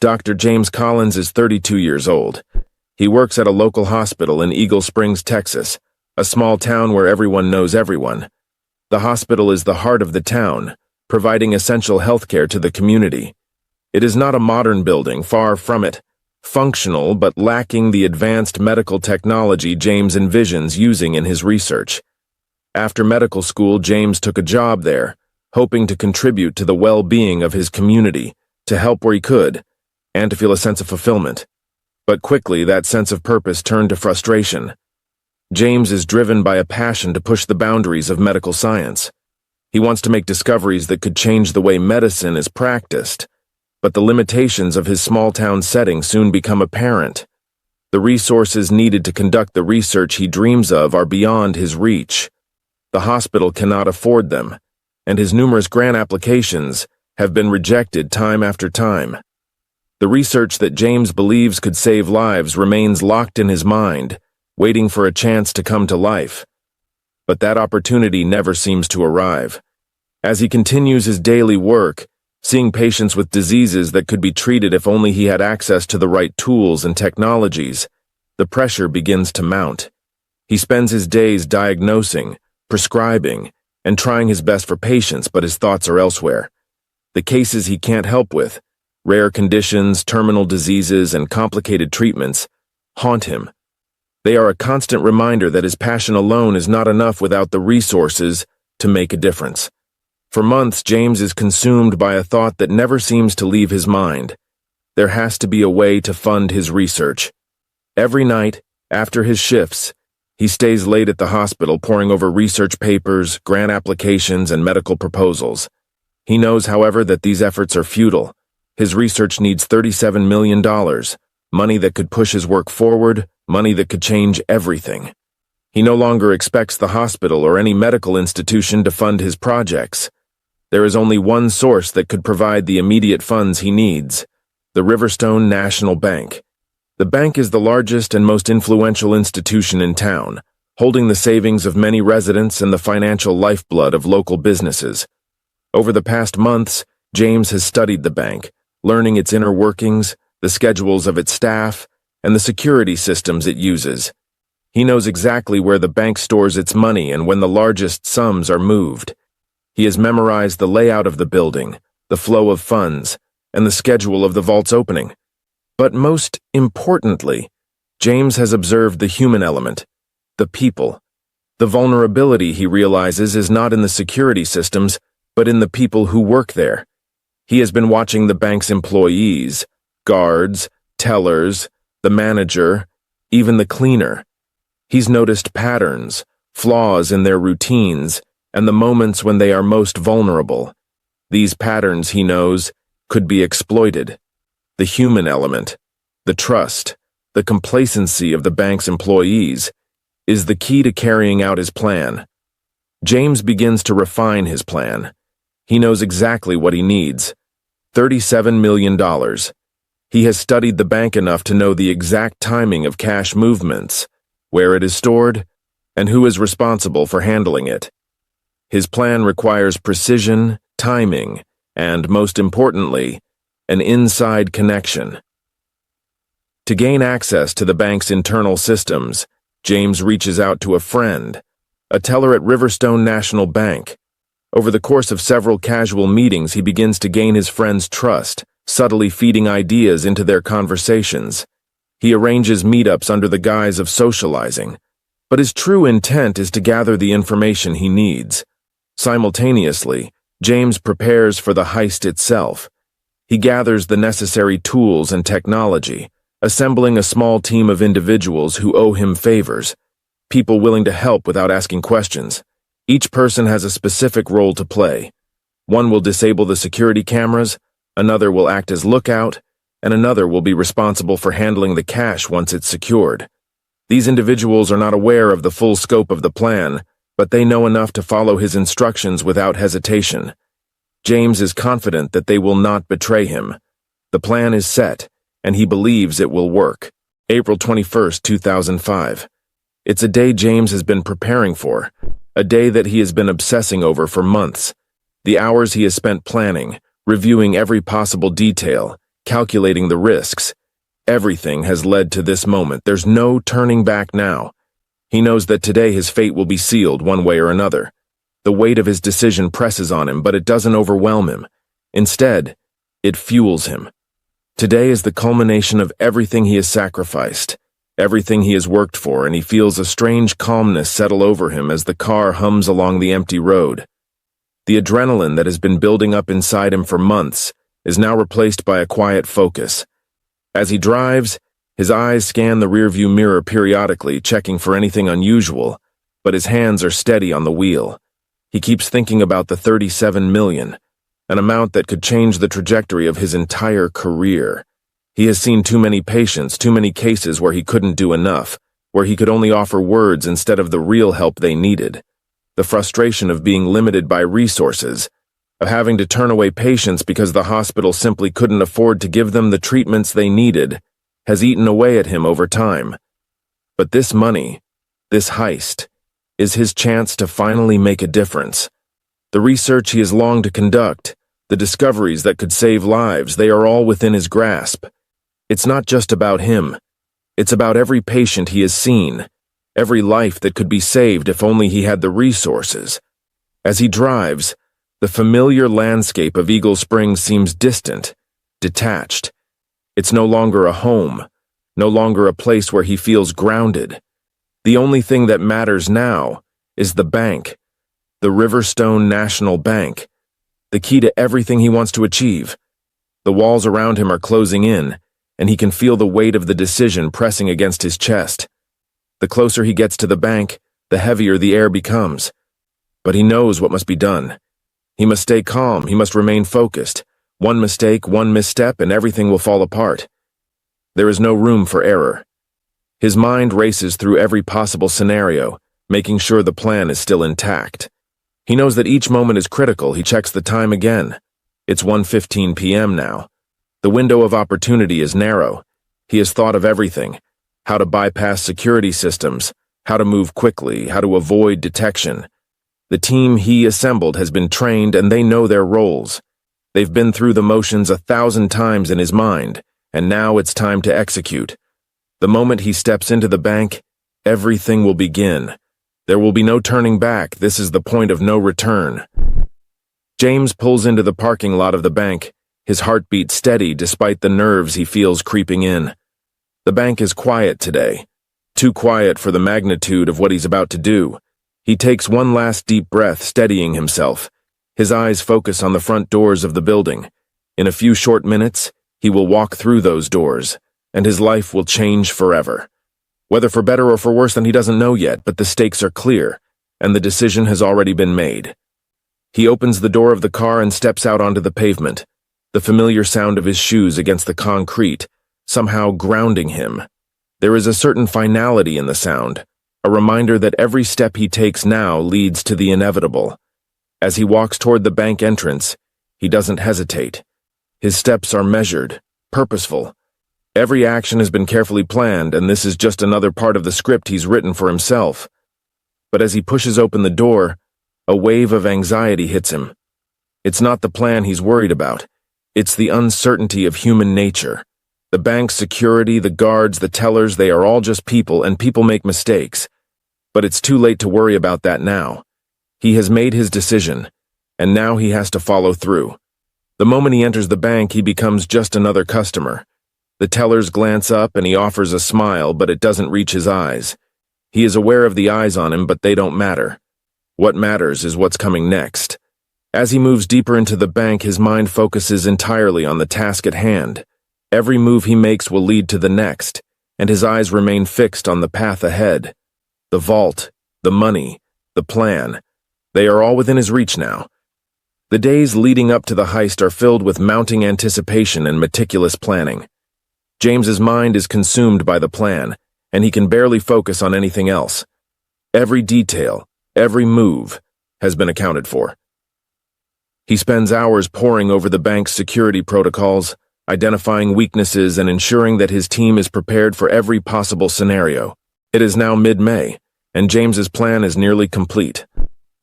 Dr. James Collins is 32 years old. He works at a local hospital in Eagle Springs, Texas, a small town where everyone knows everyone. The hospital is the heart of the town, providing essential healthcare to the community. It is not a modern building, far from it. Functional, but lacking the advanced medical technology James envisions using in his research. After medical school, James took a job there, hoping to contribute to the well-being of his community, to help where he could, and to feel a sense of fulfillment. But quickly, that sense of purpose turned to frustration. James is driven by a passion to push the boundaries of medical science. He wants to make discoveries that could change the way medicine is practiced, but the limitations of his small-town setting soon become apparent. The resources needed to conduct the research he dreams of are beyond his reach. The hospital cannot afford them, and his numerous grant applications have been rejected time after time. The research that James believes could save lives remains locked in his mind, waiting for a chance to come to life. But that opportunity never seems to arrive. As he continues his daily work, seeing patients with diseases that could be treated if only he had access to the right tools and technologies, the pressure begins to mount. He spends his days diagnosing, prescribing, and trying his best for patients, but his thoughts are elsewhere. The cases he can't help with, rare conditions, terminal diseases, and complicated treatments, haunt him. They are a constant reminder that his passion alone is not enough without the resources to make a difference. For months, James is consumed by a thought that never seems to leave his mind. There has to be a way to fund his research. Every night, after his shifts, he stays late at the hospital poring over research papers, grant applications, and medical proposals. He knows, however, that these efforts are futile. His research needs $37 million, money that could push his work forward, money that could change everything. He no longer expects the hospital or any medical institution to fund his projects. There is only one source that could provide the immediate funds he needs: the Riverstone National Bank. The bank is the largest and most influential institution in town, holding the savings of many residents and the financial lifeblood of local businesses. Over the past months, James has studied the bank, learning its inner workings, the schedules of its staff, and the security systems it uses. He knows exactly where the bank stores its money and when the largest sums are moved. He has memorized the layout of the building, the flow of funds, and the schedule of the vault's opening. But most importantly, James has observed the human element, the people. The vulnerability, he realizes, is not in the security systems, but in the people who work there. He has been watching the bank's employees, guards, tellers, the manager, even the cleaner. He's noticed patterns, flaws in their routines, and the moments when they are most vulnerable. These patterns, he knows, could be exploited. The human element, the trust, the complacency of the bank's employees, is the key to carrying out his plan. James begins to refine his plan. He knows exactly what he needs: $37 million. He has studied the bank enough to know the exact timing of cash movements, where it is stored, and who is responsible for handling it. His plan requires precision, timing, and, most importantly, an inside connection. To gain access to the bank's internal systems, James reaches out to a friend, a teller at Riverstone National Bank. Over the course of several casual meetings, he begins to gain his friend's trust, subtly feeding ideas into their conversations. He arranges meetups under the guise of socializing, but his true intent is to gather the information he needs. Simultaneously, James prepares for the heist itself. He gathers the necessary tools and technology, assembling a small team of individuals who owe him favors, people willing to help without asking questions. Each person has a specific role to play. One will disable the security cameras, another will act as lookout, and another will be responsible for handling the cash once it's secured. These individuals are not aware of the full scope of the plan, but they know enough to follow his instructions without hesitation. James is confident that they will not betray him. The plan is set, and he believes it will work. April 21st, 2005. It's a day James has been preparing for, a day that he has been obsessing over for months. The hours he has spent planning, reviewing every possible detail, calculating the risks. Everything has led to this moment. There's no turning back now. He knows that today his fate will be sealed one way or another. The weight of his decision presses on him, but it doesn't overwhelm him. Instead, it fuels him. Today is the culmination of everything he has sacrificed, everything he has worked for, and he feels a strange calmness settle over him as the car hums along the empty road. The adrenaline that has been building up inside him for months is now replaced by a quiet focus. As he drives, his eyes scan the rearview mirror periodically, checking for anything unusual, but his hands are steady on the wheel. He keeps thinking about the 37 million, an amount that could change the trajectory of his entire career. He has seen too many patients, too many cases where he couldn't do enough, where he could only offer words instead of the real help they needed. The frustration of being limited by resources, of having to turn away patients because the hospital simply couldn't afford to give them the treatments they needed, has eaten away at him over time. But this money, this heist, is his chance to finally make a difference. The research he has longed to conduct, the discoveries that could save lives, they are all within his grasp. It's not just about him. It's about every patient he has seen, every life that could be saved if only he had the resources. As he drives, the familiar landscape of Eagle Springs seems distant, detached. It's no longer a home, no longer a place where he feels grounded. The only thing that matters now is the bank, the Riverstone National Bank, the key to everything he wants to achieve. The walls around him are closing in, and he can feel the weight of the decision pressing against his chest. The closer he gets to the bank, the heavier the air becomes. But he knows what must be done. He must stay calm, he must remain focused. One mistake, one misstep, and everything will fall apart. There is no room for error. His mind races through every possible scenario, making sure the plan is still intact. He knows that each moment is critical. He checks the time again. It's 1:15 p.m. now. The window of opportunity is narrow. He has thought of everything: how to bypass security systems, how to move quickly, how to avoid detection. The team he assembled has been trained and they know their roles. They've been through the motions 1,000 times in his mind, and now it's time to execute. The moment he steps into the bank, everything will begin. There will be no turning back. This is the point of no return. James pulls into the parking lot of the bank, his heartbeat steady despite the nerves he feels creeping in. The bank is quiet today, too quiet for the magnitude of what he's about to do. He takes one last deep breath, steadying himself. His eyes focus on the front doors of the building. In a few short minutes, he will walk through those doors, and his life will change forever. Whether for better or for worse than he doesn't know yet, but the stakes are clear, and the decision has already been made. He opens the door of the car and steps out onto the pavement, the familiar sound of his shoes against the concrete, somehow grounding him. There is a certain finality in the sound, a reminder that every step he takes now leads to the inevitable. As he walks toward the bank entrance, he doesn't hesitate. His steps are measured, purposeful. Every action has been carefully planned, and this is just another part of the script he's written for himself. But as he pushes open the door, a wave of anxiety hits him. It's not the plan he's worried about. It's the uncertainty of human nature. The bank's security, the guards, the tellers, they are all just people, and people make mistakes. But it's too late to worry about that now. He has made his decision, and now he has to follow through. The moment he enters the bank, he becomes just another customer. The tellers glance up and he offers a smile, but it doesn't reach his eyes. He is aware of the eyes on him, but they don't matter. What matters is what's coming next. As he moves deeper into the bank, his mind focuses entirely on the task at hand. Every move he makes will lead to the next, and his eyes remain fixed on the path ahead. The vault, the money, the plan, they are all within his reach now. The days leading up to the heist are filled with mounting anticipation and meticulous planning. James's mind is consumed by the plan, and he can barely focus on anything else. Every detail, every move, has been accounted for. He spends hours poring over the bank's security protocols, identifying weaknesses and ensuring that his team is prepared for every possible scenario. It is now mid-May, and James's plan is nearly complete.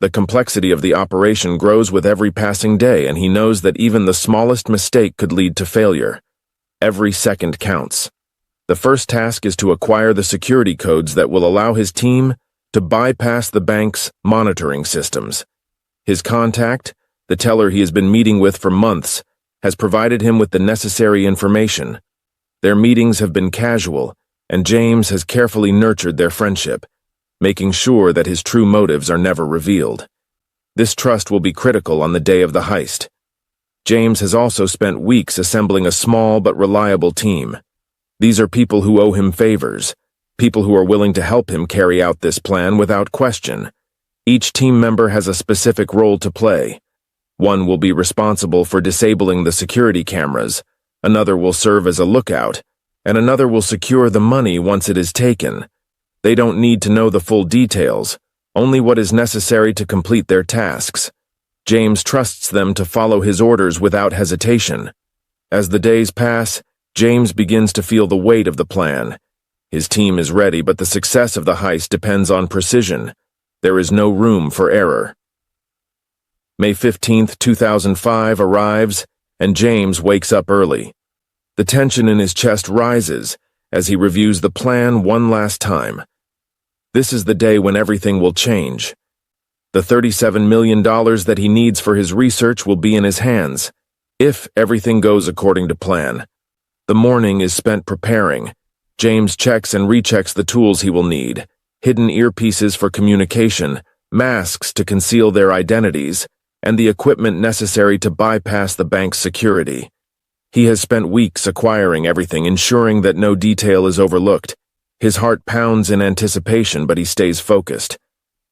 The complexity of the operation grows with every passing day, and he knows that even the smallest mistake could lead to failure. Every second counts. The first task is to acquire the security codes that will allow his team to bypass the bank's monitoring systems. His contact, the teller he has been meeting with for months, has provided him with the necessary information. Their meetings have been casual, and James has carefully nurtured their friendship, making sure that his true motives are never revealed. This trust will be critical on the day of the heist. James has also spent weeks assembling a small but reliable team. These are people who owe him favors, people who are willing to help him carry out this plan without question. Each team member has a specific role to play. One will be responsible for disabling the security cameras, another will serve as a lookout, and another will secure the money once it is taken. They don't need to know the full details, only what is necessary to complete their tasks. James trusts them to follow his orders without hesitation. As the days pass, James begins to feel the weight of the plan. His team is ready, but the success of the heist depends on precision. There is no room for error. May 15, 2005 arrives, and James wakes up early. The tension in his chest rises as he reviews the plan one last time. This is the day when everything will change. The $37 million that he needs for his research will be in his hands, if everything goes according to plan. The morning is spent preparing. James checks and rechecks the tools he will need: hidden earpieces for communication, masks to conceal their identities, and the equipment necessary to bypass the bank's security. He has spent weeks acquiring everything, ensuring that no detail is overlooked. His heart pounds in anticipation, but he stays focused.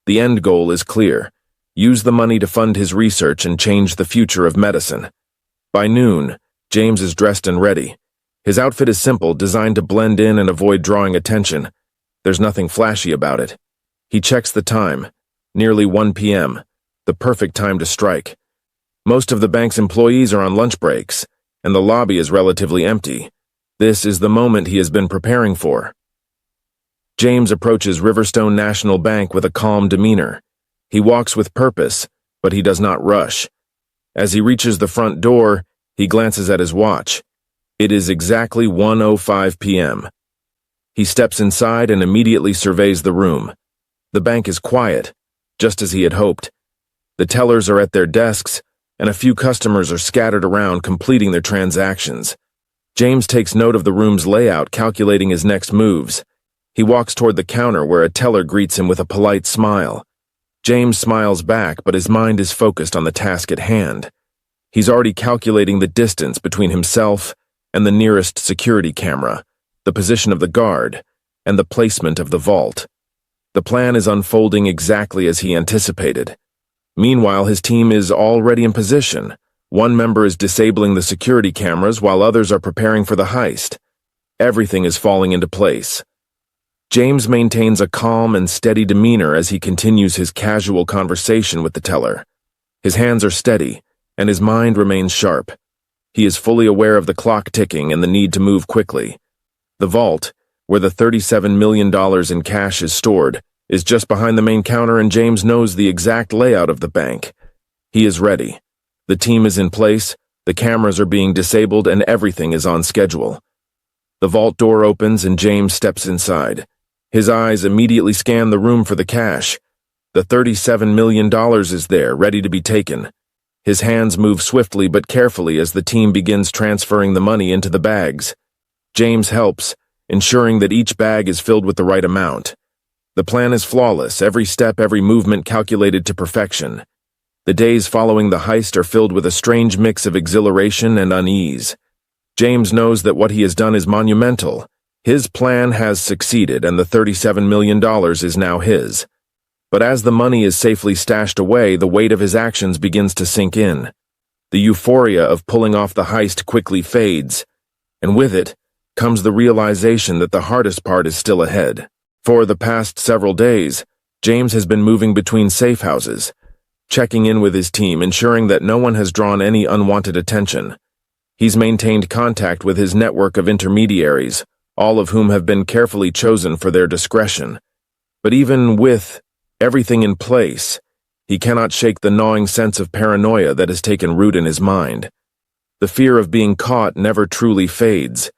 The end goal is clear: use the money to fund his research and change the future of medicine. By noon, James is dressed and ready. His outfit is simple, designed to blend in and avoid drawing attention. There's nothing flashy about it. He checks the time. Nearly 1 p.m., the perfect time to strike. Most of the bank's employees are on lunch breaks, and the lobby is relatively empty. This is the moment he has been preparing for. James approaches Riverstone National Bank with a calm demeanor. He walks with purpose, but he does not rush. As he reaches the front door, he glances at his watch. It is exactly 1:05 p.m. He steps inside and immediately surveys the room. The bank is quiet, just as he had hoped. The tellers are at their desks, and a few customers are scattered around completing their transactions. James takes note of the room's layout, calculating his next moves. He walks toward the counter where a teller greets him with a polite smile. James smiles back, but his mind is focused on the task at hand. He's already calculating the distance between himself and the nearest security camera, the position of the guard, and the placement of the vault. The plan is unfolding exactly as he anticipated. Meanwhile, his team is already in position. One member is disabling the security cameras while others are preparing for the heist. Everything is falling into place. James maintains a calm and steady demeanor as he continues his casual conversation with the teller. His hands are steady, and his mind remains sharp. He is fully aware of the clock ticking and the need to move quickly. The vault, where the $37 million in cash is stored, is just behind the main counter, and James knows the exact layout of the bank. He is ready. The team is in place, the cameras are being disabled, and everything is on schedule. The vault door opens and James steps inside. His eyes immediately scan the room for the cash. The $37 million is there, ready to be taken. His hands move swiftly but carefully as the team begins transferring the money into the bags. James helps, ensuring that each bag is filled with the right amount. The plan is flawless, every step, every movement calculated to perfection. The days following the heist are filled with a strange mix of exhilaration and unease. James knows that what he has done is monumental. His plan has succeeded, and the $37 million is now his. But as the money is safely stashed away, the weight of his actions begins to sink in. The euphoria of pulling off the heist quickly fades, and with it comes the realization that the hardest part is still ahead. For the past several days, James has been moving between safe houses, checking in with his team, ensuring that no one has drawn any unwanted attention. He's maintained contact with his network of intermediaries, all of whom have been carefully chosen for their discretion. But even with everything in place, he cannot shake the gnawing sense of paranoia that has taken root in his mind. The fear of being caught never truly fades.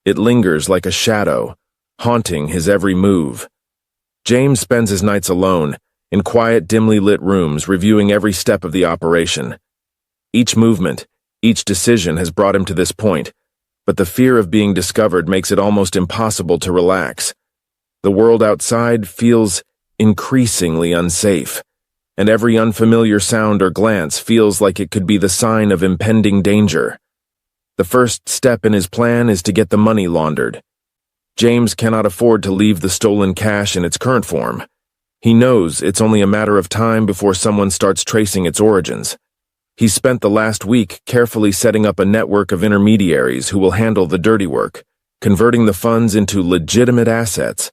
It lingers like a shadow, haunting his every move. James spends his nights alone, in quiet, dimly lit rooms, reviewing every step of the operation. Each movement, each decision has brought him to this point, but the fear of being discovered makes it almost impossible to relax. The world outside feels increasingly unsafe, and every unfamiliar sound or glance feels like it could be the sign of impending danger. The first step in his plan is to get the money laundered. James cannot afford to leave the stolen cash in its current form. He knows it's only a matter of time before someone starts tracing its origins. He's spent the last week carefully setting up a network of intermediaries who will handle the dirty work, converting the funds into legitimate assets.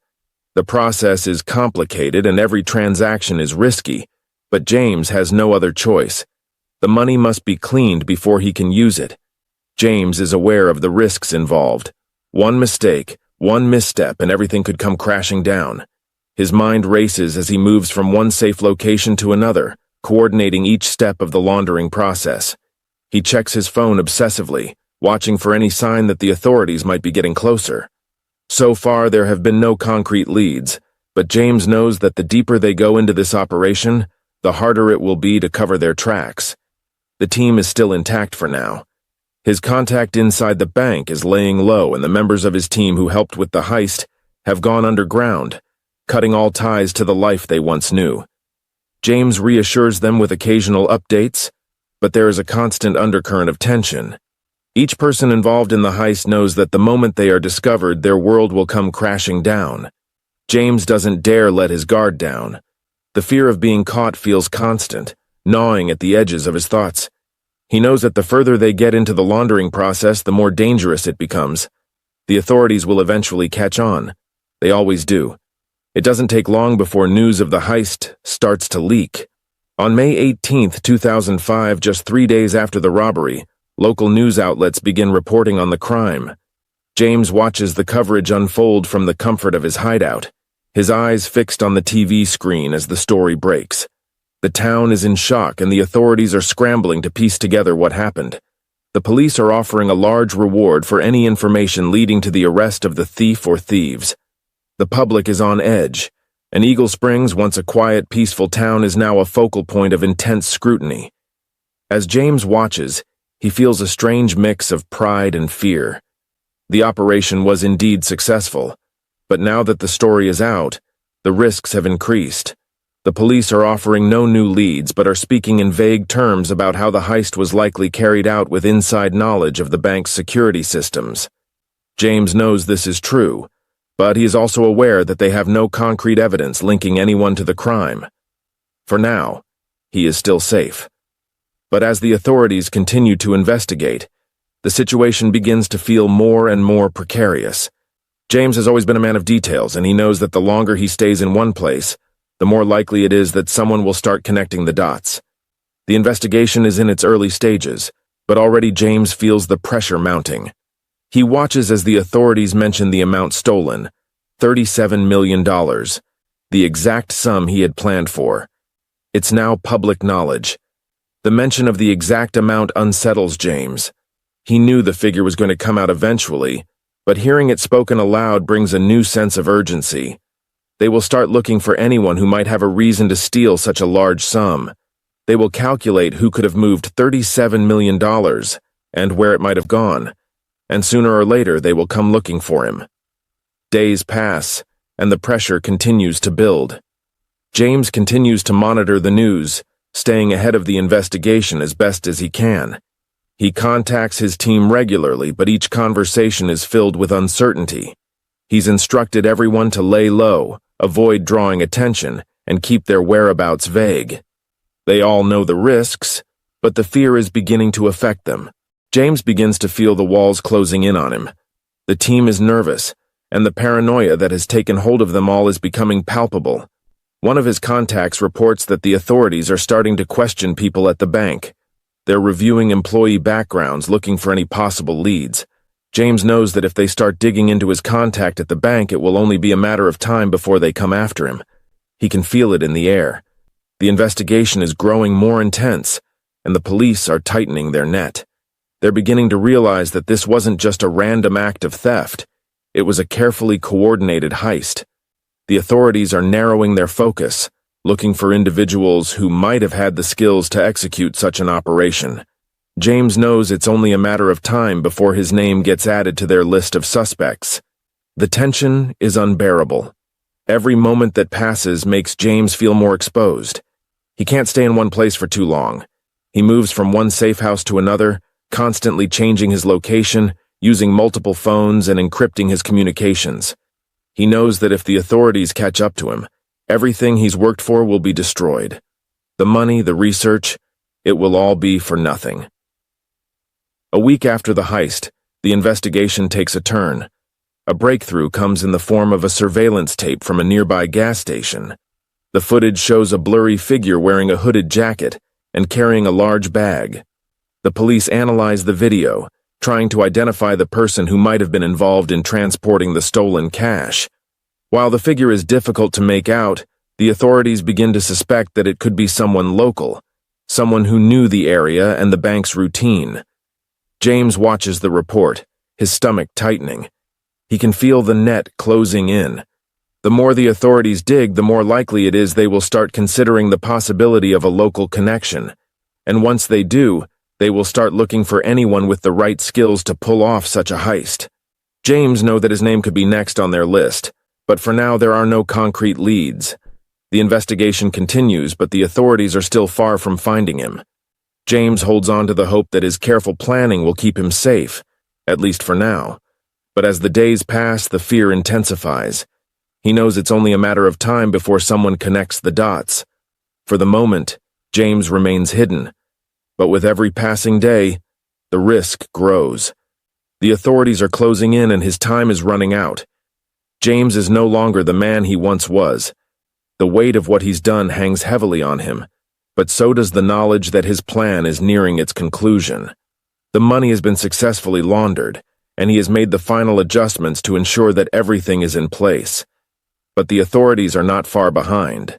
The process is complicated and every transaction is risky, but James has no other choice. The money must be cleaned before he can use it. James is aware of the risks involved. One mistake, one misstep, and everything could come crashing down. His mind races as he moves from one safe location to another, coordinating each step of the laundering process. He checks his phone obsessively, watching for any sign that the authorities might be getting closer. So far, there have been no concrete leads, but James knows that the deeper they go into this operation, the harder it will be to cover their tracks. The team is still intact for now. His contact inside the bank is laying low, and the members of his team who helped with the heist have gone underground, cutting all ties to the life they once knew. James reassures them with occasional updates, but there is a constant undercurrent of tension. Each person involved in the heist knows that the moment they are discovered, their world will come crashing down. James doesn't dare let his guard down. The fear of being caught feels constant, gnawing at the edges of his thoughts. He knows that the further they get into the laundering process, the more dangerous it becomes. The authorities will eventually catch on. They always do. It doesn't take long before news of the heist starts to leak. On May 18, 2005, just 3 days after the robbery, local news outlets begin reporting on the crime. James watches the coverage unfold from the comfort of his hideout, his eyes fixed on the TV screen as the story breaks. The town is in shock and the authorities are scrambling to piece together what happened. The police are offering a large reward for any information leading to the arrest of the thief or thieves. The public is on edge, and Eagle Springs, once a quiet, peaceful town, is now a focal point of intense scrutiny. As James watches, he feels a strange mix of pride and fear. The operation was indeed successful, but now that the story is out, the risks have increased. The police are offering no new leads but are speaking in vague terms about how the heist was likely carried out with inside knowledge of the bank's security systems. James knows this is true, but he is also aware that they have no concrete evidence linking anyone to the crime. For now, he is still safe. But as the authorities continue to investigate, the situation begins to feel more and more precarious. James has always been a man of details, and he knows that the longer he stays in one place, the more likely it is that someone will start connecting the dots. The investigation is in its early stages, but already James feels the pressure mounting. He watches as the authorities mention the amount stolen, $37 million, the exact sum he had planned for. It's now public knowledge. The mention of the exact amount unsettles James. He knew the figure was going to come out eventually, but hearing it spoken aloud brings a new sense of urgency. They will start looking for anyone who might have a reason to steal such a large sum. They will calculate who could have moved $37 million and where it might have gone, and sooner or later they will come looking for him. Days pass, and the pressure continues to build. James continues to monitor the news, staying ahead of the investigation as best as he can. He contacts his team regularly, but each conversation is filled with uncertainty. He's instructed everyone to lay low, avoid drawing attention, and keep their whereabouts vague. They all know the risks, but the fear is beginning to affect them. James begins to feel the walls closing in on him. The team is nervous, and the paranoia that has taken hold of them all is becoming palpable. One of his contacts reports that the authorities are starting to question people at the bank. They're reviewing employee backgrounds, looking for any possible leads. James knows that if they start digging into his contact at the bank, it will only be a matter of time before they come after him. He can feel it in the air. The investigation is growing more intense, and the police are tightening their net. They're beginning to realize that this wasn't just a random act of theft. It was a carefully coordinated heist. The authorities are narrowing their focus, looking for individuals who might have had the skills to execute such an operation. James knows it's only a matter of time before his name gets added to their list of suspects. The tension is unbearable. Every moment that passes makes James feel more exposed. He can't stay in one place for too long. He moves from one safe house to another, constantly changing his location, using multiple phones and encrypting his communications. He knows that if the authorities catch up to him, everything he's worked for will be destroyed. The money, the research, it will all be for nothing. A week after the heist, the investigation takes a turn. A breakthrough comes in the form of a surveillance tape from a nearby gas station. The footage shows a blurry figure wearing a hooded jacket and carrying a large bag. The police analyze the video, trying to identify the person who might have been involved in transporting the stolen cash. While the figure is difficult to make out, the authorities begin to suspect that it could be someone local, someone who knew the area and the bank's routine. James watches the report, his stomach tightening. He can feel the net closing in. The more the authorities dig, the more likely it is they will start considering the possibility of a local connection. And once they do, they will start looking for anyone with the right skills to pull off such a heist. James knows that his name could be next on their list, but for now there are no concrete leads. The investigation continues, but the authorities are still far from finding him. James holds on to the hope that his careful planning will keep him safe, at least for now. But as the days pass, the fear intensifies. He knows it's only a matter of time before someone connects the dots. For the moment, James remains hidden. But with every passing day, the risk grows. The authorities are closing in and his time is running out. James is no longer the man he once was. The weight of what he's done hangs heavily on him, but so does the knowledge that his plan is nearing its conclusion. The money has been successfully laundered, and he has made the final adjustments to ensure that everything is in place. But the authorities are not far behind.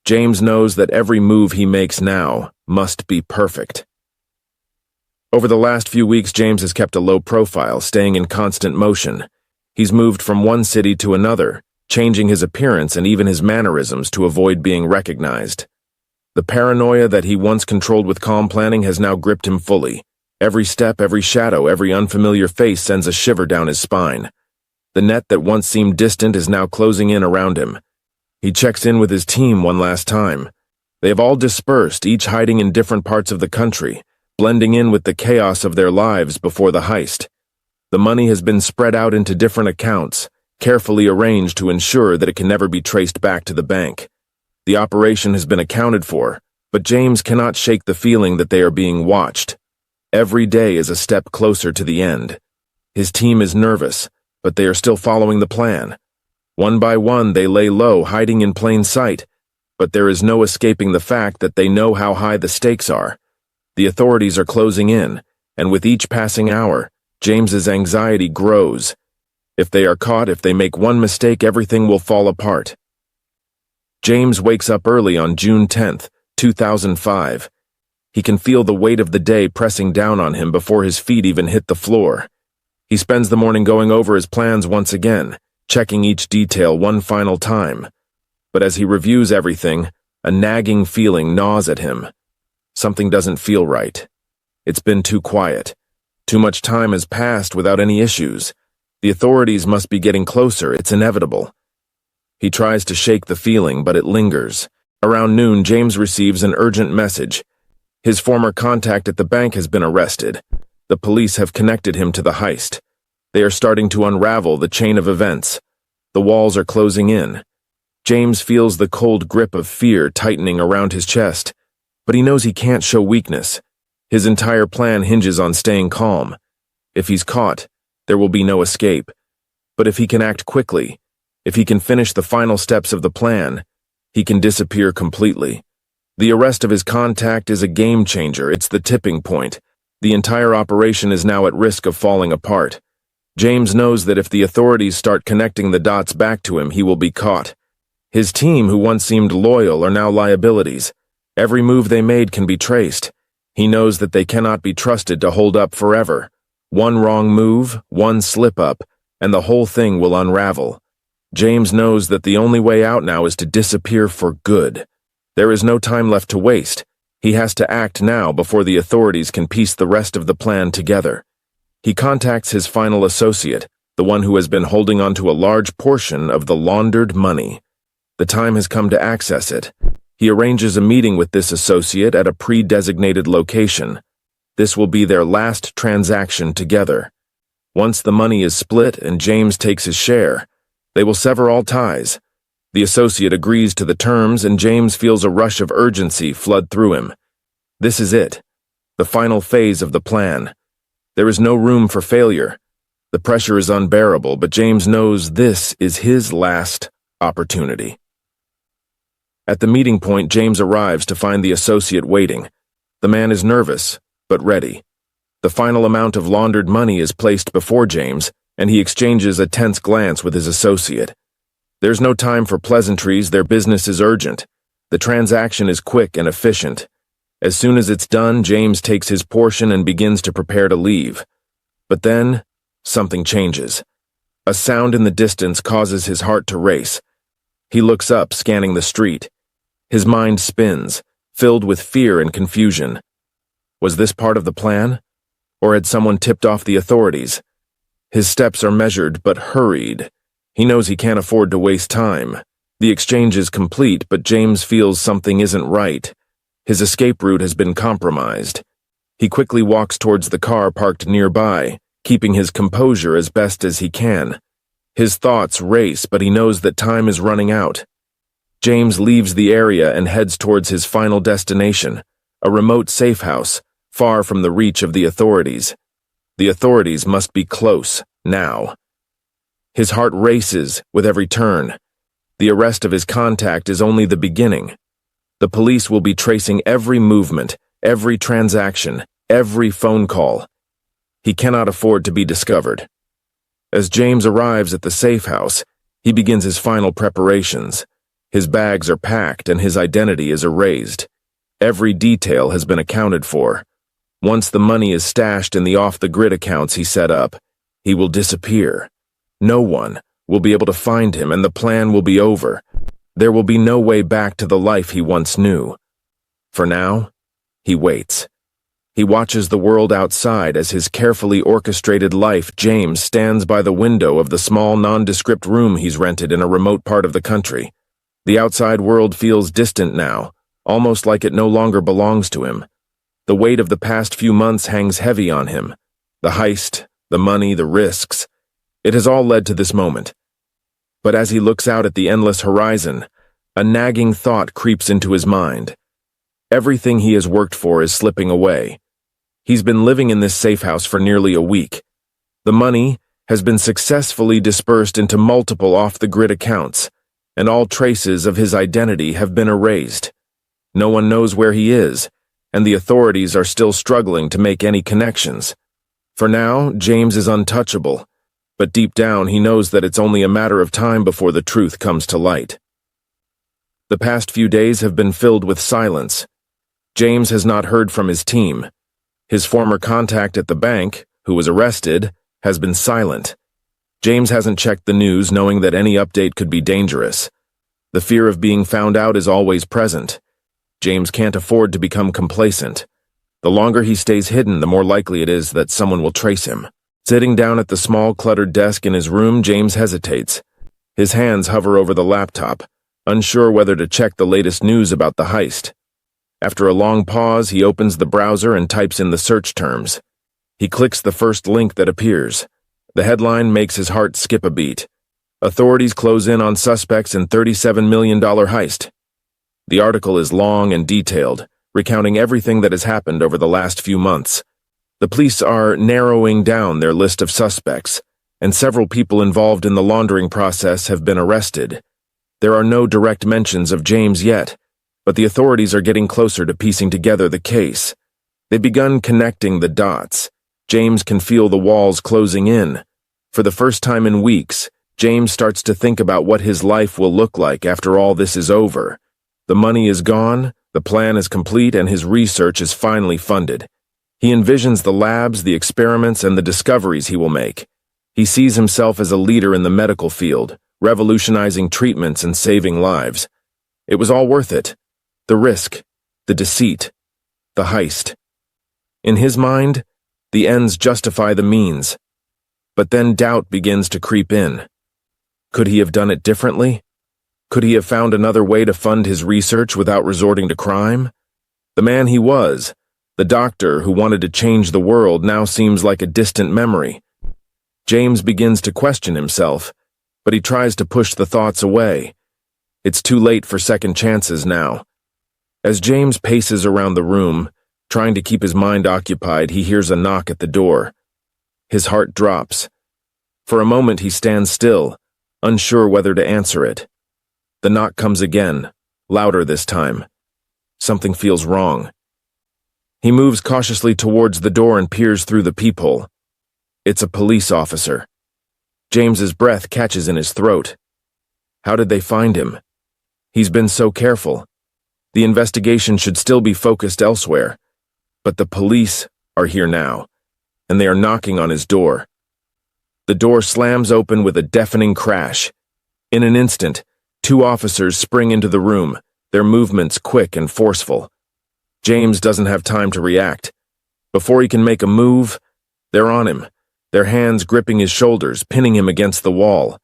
James knows that every move he makes now must be perfect. Over the last few weeks, James has kept a low profile, staying in constant motion. He's moved from one city to another, changing his appearance and even his mannerisms to avoid being recognized. The paranoia that he once controlled with calm planning has now gripped him fully. Every step, every shadow, every unfamiliar face sends a shiver down his spine. The net that once seemed distant is now closing in around him. He checks in with his team one last time. They have all dispersed, each hiding in different parts of the country, blending in with the chaos of their lives before the heist. The money has been spread out into different accounts, carefully arranged to ensure that it can never be traced back to the bank. The operation has been accounted for, but James cannot shake the feeling that they are being watched. Every day is a step closer to the end. His team is nervous, but they are still following the plan. One by one, they lay low, hiding in plain sight, but there is no escaping the fact that they know how high the stakes are. The authorities are closing in, and with each passing hour, James's anxiety grows. If they are caught, if they make one mistake, everything will fall apart. James wakes up early on June 10th, 2005. He can feel the weight of the day pressing down on him before his feet even hit the floor. He spends the morning going over his plans once again, checking each detail one final time. But as he reviews everything, a nagging feeling gnaws at him. Something doesn't feel right. It's been too quiet. Too much time has passed without any issues. The authorities must be getting closer, it's inevitable. He tries to shake the feeling, but it lingers. Around noon, James receives an urgent message. His former contact at the bank has been arrested. The police have connected him to the heist. They are starting to unravel the chain of events. The walls are closing in. James feels the cold grip of fear tightening around his chest, but he knows he can't show weakness. His entire plan hinges on staying calm. If he's caught, there will be no escape. But if he can act quickly, if he can finish the final steps of the plan, he can disappear completely. The arrest of his contact is a game changer. It's the tipping point. The entire operation is now at risk of falling apart. James knows that if the authorities start connecting the dots back to him, he will be caught. His team, who once seemed loyal, are now liabilities. Every move they made can be traced. He knows that they cannot be trusted to hold up forever. One wrong move, one slip-up, and the whole thing will unravel. James knows that the only way out now is to disappear for good. There is no time left to waste. He has to act now before the authorities can piece the rest of the plan together. He contacts his final associate, the one who has been holding on to a large portion of the laundered money. The time has come to access it. He arranges a meeting with this associate at a pre-designated location. This will be their last transaction together. Once the money is split and James takes his share, they will sever all ties. The associate agrees to the terms and James feels a rush of urgency flood through him. This is it, the final phase of the plan. There is no room for failure. The pressure is unbearable, but James knows this is his last opportunity. At the meeting point, James arrives to find the associate waiting. The man is nervous, but ready. The final amount of laundered money is placed before James, and he exchanges a tense glance with his associate. There's no time for pleasantries, their business is urgent. The transaction is quick and efficient. As soon as it's done, James takes his portion and begins to prepare to leave. But then, something changes. A sound in the distance causes his heart to race. He looks up, scanning the street. His mind spins, filled with fear and confusion. Was this part of the plan? Or had someone tipped off the authorities? His steps are measured but hurried. He knows he can't afford to waste time. The exchange is complete, but James feels something isn't right. His escape route has been compromised. He quickly walks towards the car parked nearby, keeping his composure as best as he can. His thoughts race, but he knows that time is running out. James leaves the area and heads towards his final destination, a remote safe house, far from the reach of the authorities. The authorities must be close, now. His heart races with every turn. The arrest of his contact is only the beginning. The police will be tracing every movement, every transaction, every phone call. He cannot afford to be discovered. As James arrives at the safe house, he begins his final preparations. His bags are packed and his identity is erased. Every detail has been accounted for. Once the money is stashed in the off-the-grid accounts he set up, he will disappear. No one will be able to find him and the plan will be over. There will be no way back to the life he once knew. For now, he waits. He watches the world outside as his carefully orchestrated life. James stands by the window of the small nondescript room he's rented in a remote part of the country. The outside world feels distant now, almost like it no longer belongs to him. The weight of the past few months hangs heavy on him. The heist, the money, the risks. It has all led to this moment. But as he looks out at the endless horizon, a nagging thought creeps into his mind. Everything he has worked for is slipping away. He's been living in this safe house for nearly a week. The money has been successfully dispersed into multiple off-the-grid accounts, and all traces of his identity have been erased. No one knows where he is, and the authorities are still struggling to make any connections. For now, James is untouchable, but deep down he knows that it's only a matter of time before the truth comes to light. The past few days have been filled with silence. James has not heard from his team. His former contact at the bank, who was arrested, has been silent. James hasn't checked the news, knowing that any update could be dangerous. The fear of being found out is always present. James can't afford to become complacent. The longer he stays hidden, the more likely it is that someone will trace him. Sitting down at the small, cluttered desk in his room, James hesitates. His hands hover over the laptop, unsure whether to check the latest news about the heist. After a long pause, he opens the browser and types in the search terms. He clicks the first link that appears. The headline makes his heart skip a beat. Authorities close in on suspects in $37 million heist. The article is long and detailed, recounting everything that has happened over the last few months. The police are narrowing down their list of suspects, and several people involved in the laundering process have been arrested. There are no direct mentions of James yet, but the authorities are getting closer to piecing together the case. They've begun connecting the dots. James can feel the walls closing in. For the first time in weeks, James starts to think about what his life will look like after all this is over. The money is gone, The plan is complete and his research is finally funded. He envisions the labs, the experiments, and the discoveries he will make. He sees himself as a leader in the medical field, revolutionizing treatments and saving lives. It was all worth it. The risk, the deceit, the heist. In his mind, the ends justify the means. But then doubt begins to creep in. Could he have done it differently? Could he have found another way to fund his research without resorting to crime? The man he was, the doctor who wanted to change the world, now seems like a distant memory. James begins to question himself, but he tries to push the thoughts away. It's too late for second chances now. As James paces around the room, trying to keep his mind occupied, he hears a knock at the door. His heart drops. For a moment he stands still, unsure whether to answer it. The knock comes again, louder this time. Something feels wrong. He moves cautiously towards the door and peers through the peephole. It's a police officer. James's breath catches in his throat. How did they find him? He's been so careful. The investigation should still be focused elsewhere. But the police are here now, and they are knocking on his door. The door slams open with a deafening crash. In an instant, 2 officers spring into the room, their movements quick and forceful. James doesn't have time to react. Before he can make a move, they're on him, their hands gripping his shoulders, pinning him against the wall.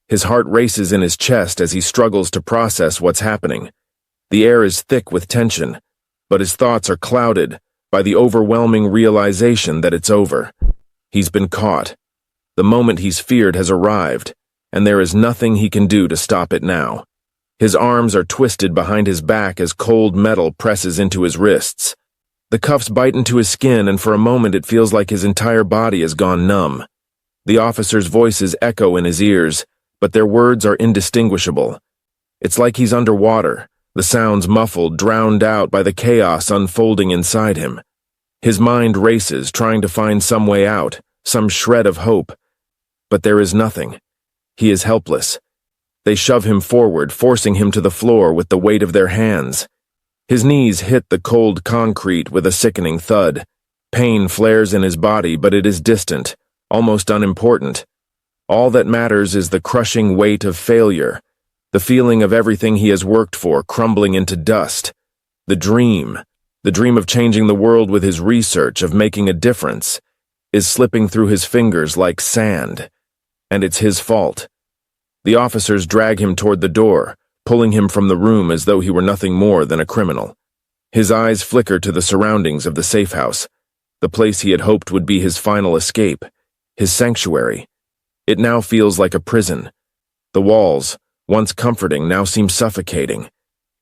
His heart races in his chest as he struggles to process what's happening. The air is thick with tension, but his thoughts are clouded by the overwhelming realization that it's over. He's been caught. The moment he's feared has arrived, and there is nothing he can do to stop it now. His arms are twisted behind his back as cold metal presses into his wrists. The cuffs bite into his skin, and for a moment it feels like his entire body has gone numb. The officer's voices echo in his ears, but their words are indistinguishable. It's like he's underwater, the sounds muffled, drowned out by the chaos unfolding inside him. His mind races, trying to find some way out, some shred of hope. But there is nothing. He is helpless. They shove him forward, forcing him to the floor with the weight of their hands. His knees hit the cold concrete with a sickening thud. Pain flares in his body, but it is distant, almost unimportant. All that matters is the crushing weight of failure, the feeling of everything he has worked for crumbling into dust. The dream of changing the world with his research, of making a difference, is slipping through his fingers like sand. And it's his fault. The officers drag him toward the door, pulling him from the room as though he were nothing more than a criminal. His eyes flicker to the surroundings of the safe house, the place he had hoped would be his final escape, his sanctuary. It now feels like a prison. The walls, once comforting, now seem suffocating.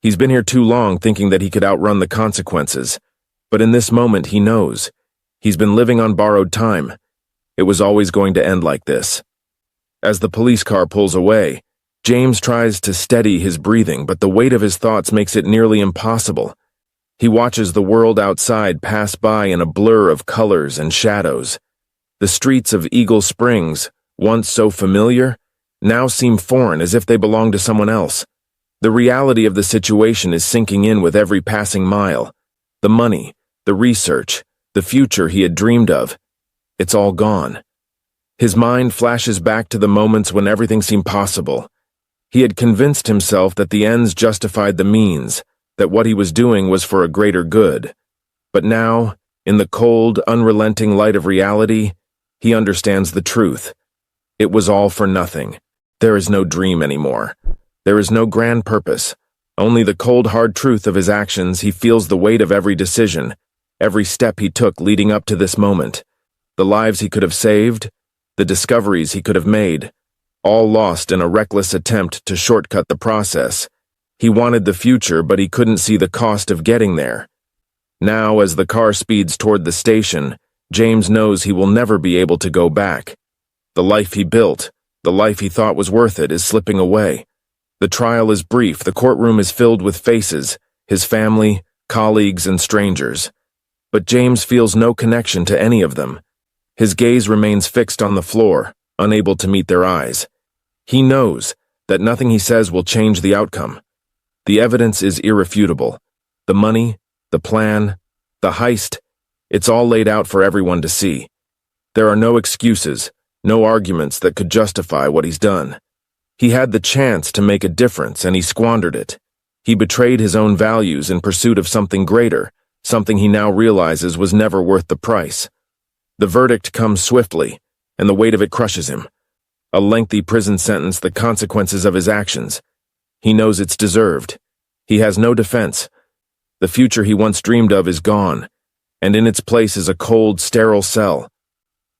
He's been here too long thinking that he could outrun the consequences, but in this moment he knows. He's been living on borrowed time. It was always going to end like this. As the police car pulls away, James tries to steady his breathing, but the weight of his thoughts makes it nearly impossible. He watches the world outside pass by in a blur of colors and shadows. The streets of Eagle Springs, once so familiar, now seem foreign, as if they belong to someone else. The reality of the situation is sinking in with every passing mile. The money, the research, the future he had dreamed of. It's all gone. His mind flashes back to the moments when everything seemed possible. He had convinced himself that the ends justified the means, that what he was doing was for a greater good. But now, in the cold, unrelenting light of reality, he understands the truth. It was all for nothing. There is no dream anymore. There is no grand purpose. Only the cold, hard truth of his actions. He feels the weight of every decision, every step he took leading up to this moment. The lives he could have saved, the discoveries he could have made, all lost in a reckless attempt to shortcut the process. He wanted the future, but he couldn't see the cost of getting there. Now, as the car speeds toward the station, James knows he will never be able to go back. The life he built, the life he thought was worth it, is slipping away. The trial is brief. The courtroom is filled with faces, his family, colleagues, and strangers. But James feels no connection to any of them. His gaze remains fixed on the floor, unable to meet their eyes. He knows that nothing he says will change the outcome. The evidence is irrefutable. The money, the plan, the heist, it's all laid out for everyone to see. There are no excuses, no arguments that could justify what he's done. He had the chance to make a difference and he squandered it. He betrayed his own values in pursuit of something greater, something he now realizes was never worth the price. The verdict comes swiftly, and the weight of it crushes him. A lengthy prison sentence, the consequences of his actions. He knows it's deserved. He has no defense. The future he once dreamed of is gone, and in its place is a cold, sterile cell.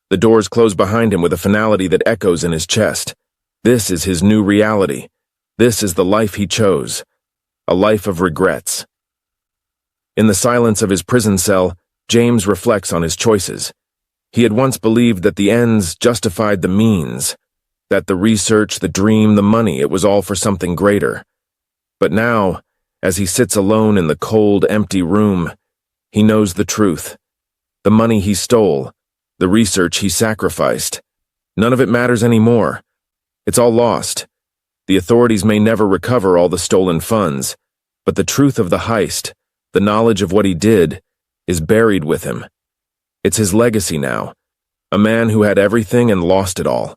The doors close behind him with a finality that echoes in his chest. This is his new reality. This is the life he chose. A life of regrets. In the silence of his prison cell, James reflects on his choices. He had once believed that the ends justified the means, that the research, the dream, the money, it was all for something greater. But now, as he sits alone in the cold, empty room, he knows the truth. The money he stole, the research he sacrificed, none of it matters anymore. It's all lost. The authorities may never recover all the stolen funds, but the truth of the heist, the knowledge of what he did, is buried with him. It's his legacy now, a man who had everything and lost it all.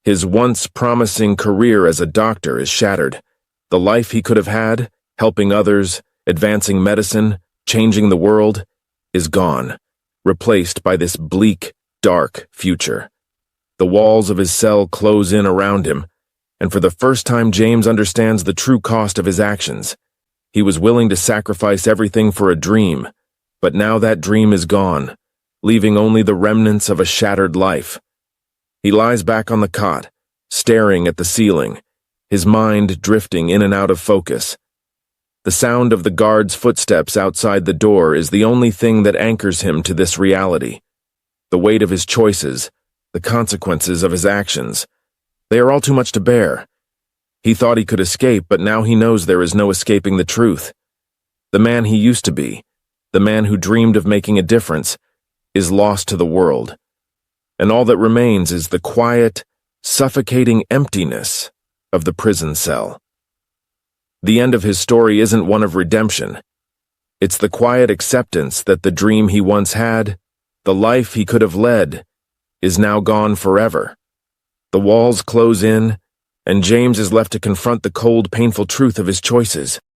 His once promising career as a doctor is shattered. The life he could have had, helping others, advancing medicine, changing the world, is gone, replaced by this bleak, dark future. The walls of his cell close in around him, and for the first time James understands the true cost of his actions. He was willing to sacrifice everything for a dream, but now that dream is gone, leaving only the remnants of a shattered life. He lies back on the cot, staring at the ceiling, his mind drifting in and out of focus. The sound of the guard's footsteps outside the door is the only thing that anchors him to this reality. The weight of his choices, the consequences of his actions, they are all too much to bear. He thought he could escape, but now he knows there is no escaping the truth. The man he used to be, the man who dreamed of making a difference, is lost to the world. And all that remains is the quiet, suffocating emptiness of the prison cell. The end of his story isn't one of redemption. It's the quiet acceptance that the dream he once had, the life he could have led, is now gone forever. The walls close in, and James is left to confront the cold, painful truth of his choices.